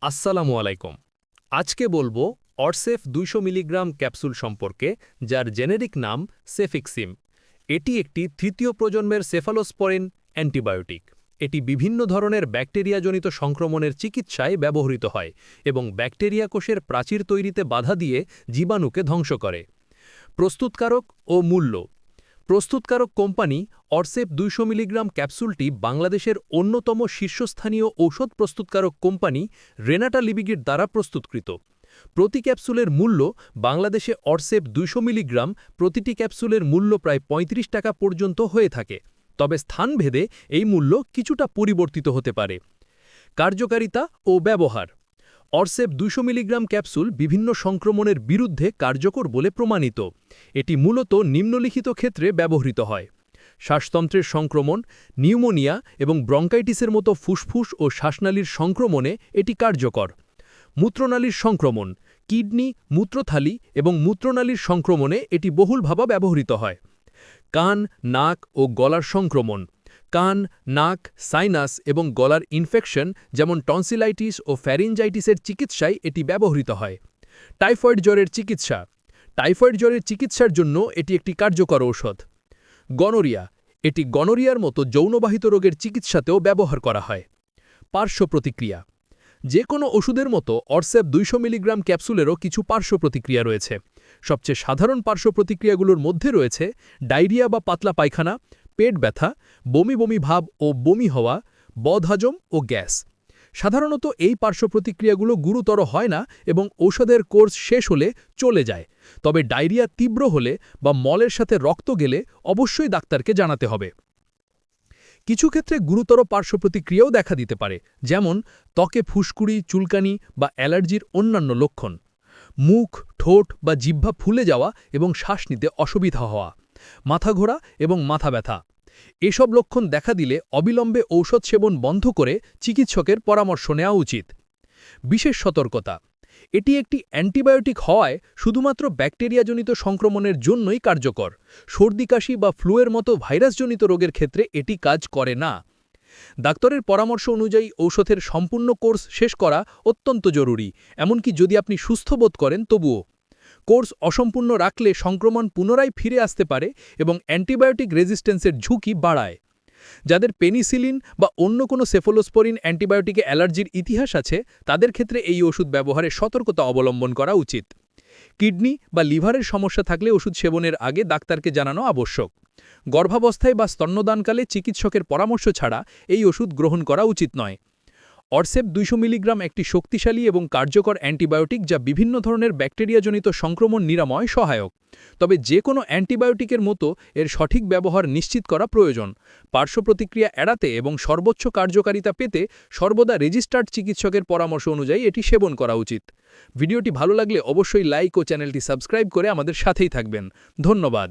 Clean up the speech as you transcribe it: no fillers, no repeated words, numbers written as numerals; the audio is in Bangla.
আসসালামু আলাইকুম। আজকে বলবো অরসেফ 200 মিলিগ্রাম ক্যাপসুল সম্পর্কে, যার জেনেরিক নাম সেফিক্সিম। এটি একটি তৃতীয় প্রজন্মের সেফালোস্পোরিন অ্যান্টিবায়োটিক। এটি বিভিন্ন ধরনের ব্যাকটেরিয়াজনিত সংক্রমণের চিকিৎসায় ব্যবহৃত হয় এবং ব্যাকটেরিয়া কোষের প্রাচীর তৈরিতে বাধা দিয়ে জীবাণুকে ধ্বংস করে। প্রস্তুতকারক ও মূল্য। প্রস্তুতকারক কোম্পানি অরসেপ 200 মিলিগ্রাম ক্যাপসুলটি বাংলাদেশের অন্যতম শীর্ষস্থানীয় ঔষধ প্রস্তুতকারক কোম্পানি রেনাটা লিবিগের দ্বারা প্রস্তুতকৃত। প্রতি ক্যাপসুলের মূল্য বাংলাদেশে অরসেপ 200 মিলিগ্রাম প্রতিটি ক্যাপসুলের মূল্য প্রায় ৩৫ টাকা পর্যন্ত হয়ে থাকে, তবে স্থানভেদে এই মূল্য কিছুটা পরিবর্তিত হতে পারে। কার্যকারিতা ও ব্যবহার। অরসেপ 200 মিলিগ্রাম ক্যাপসুল বিভিন্ন সংক্রমণের বিরুদ্ধে কার্যকর বলে প্রমাণিত। এটি মূলত নিম্নলিখিত ক্ষেত্রে ব্যবহৃত হয়: শ্বাসতন্ত্রের সংক্রমণ, নিউমোনিয়া এবং ব্রঙ্কাইটিসের মতো ফুসফুস ও শ্বাসনালীর সংক্রমণে এটি কার্যকর। মূত্রনালীর সংক্রমণ, কিডনি, মূত্রথলি এবং মূত্রনালীর সংক্রমণে এটি বহুলভাবে ব্যবহৃত হয়। কান, নাক ও গলার সংক্রমণ, কান, নাক, সাইনাস এবং গলার ইনফেকশন যেমন টনসিলাইটিস ও ফ্যারিঞ্জাইটিসের চিকিৎসায় এটি ব্যবহৃত হয়। টাইফয়েড জ্বরের চিকিৎসা। টাইফয়েড জ্বরের চিকিৎসার জন্য এটি একটি কার্যকর ঔষধ। গনোরিয়া। এটি গনোরিয়ার মতো যৌনবাহিত রোগের চিকিৎসাতেও ব্যবহার করা হয়। পার্শ্ব প্রতিক্রিয়া। যে কোনো ওষুধের মতো অরসেপ 200 মিলিগ্রাম ক্যাপসুলেরও কিছু পার্শ্ব প্রতিক্রিয়া রয়েছে। সবচেয়ে সাধারণ পার্শ্ব প্রতিক্রিয়াগুলোর মধ্যে রয়েছে ডায়রিয়া বা পাতলা পায়খানা, পেট ব্যথা, বমি বমি ভাব ও বমি হওয়া, বদহজম ও গ্যাস। সাধারণত এই পার্শ্ব প্রতিক্রিয়াগুলো গুরুতর হয় না এবং ঔষধের কোর্স শেষ হলে চলে যায়, তবে ডায়রিয়া তীব্র হলে বা মলের সাথে রক্ত গেলে অবশ্যই ডাক্তারকে জানাতে হবে। কিছু ক্ষেত্রে গুরুতর পার্শ্ব প্রতিক্রিয়াও দেখা দিতে পারে, যেমন ত্বকে ফুসকুড়ি, চুলকানি বা অ্যালার্জির অন্যান্য লক্ষণ, মুখ, ঠোঁট বা জিহ্বা ফুলে যাওয়া এবং শ্বাস নিতে অসুবিধা হওয়া, মাথা ঘোরা এবং মাথা ব্যথা। এসব লক্ষণ দেখা দিলে অবিলম্বে ঔষধ সেবন বন্ধ করে চিকিৎসকের পরামর্শ নেওয়া উচিত। বিশেষ সতর্কতা: এটি একটি অ্যান্টিবায়োটিক হওয়ায় শুধুমাত্র ব্যাকটেরিয়াজনিত সংক্রমণের জন্যই কার্যকর। সর্দি কাশি বা ফ্লুয়ের মতো ভাইরাসজনিত রোগের ক্ষেত্রে এটি কাজ করে না। ডাক্তারের পরামর্শ অনুযায়ী ঔষধের সম্পূর্ণ কোর্স শেষ করা অত্যন্ত জরুরি, এমনকি যদি আপনি সুস্থ বোধ করেন তবুও। কোর্স অসম্পূর্ণ রাখলে সংক্রমণ পুনরায় ফিরে আসতে পারে এবং অ্যান্টিবায়োটিক রেজিস্ট্যান্সের ঝুঁকি বাড়ায়। যাদের পেনিসিলিন বা অন্য কোনো সেফালোস্পোরিন অ্যান্টিবায়োটিকে অ্যালার্জির ইতিহাস আছে, তাদের ক্ষেত্রে এই ওষুধ ব্যবহারে সতর্কতা অবলম্বন করা উচিত। কিডনি বা লিভারের সমস্যা থাকলে ওষুধ সেবনের আগে ডাক্তারকে জানানো আবশ্যক। গর্ভাবস্থায় বা স্তন্যদানকালে চিকিৎসকের পরামর্শ ছাড়া এই ওষুধ গ্রহণ করা উচিত নয়। অরসেপ 200 মিলিগ্রাম একটি শক্তিশালী এবং কার্যকর অ্যান্টিবায়োটিক যা বিভিন্ন ধরনের ব্যাকটেরিয়াজনিত সংক্রমণ নিরাময় সহায়ক। তবে যে কোনো অ্যান্টিবায়োটিকের মতো এর সঠিক ব্যবহার নিশ্চিত করা প্রয়োজন। পার্শ্ব প্রতিক্রিয়া এড়াতে এবং সর্বোচ্চ কার্যকারিতা পেতে সর্বদা রেজিস্টার্ড চিকিৎসকের পরামর্শ অনুযায়ী এটি সেবন করা উচিত। ভিডিওটি ভালো লাগলে অবশ্যই লাইক ও চ্যানেলটি সাবস্ক্রাইব করে আমাদের সাথেই থাকবেন। ধন্যবাদ।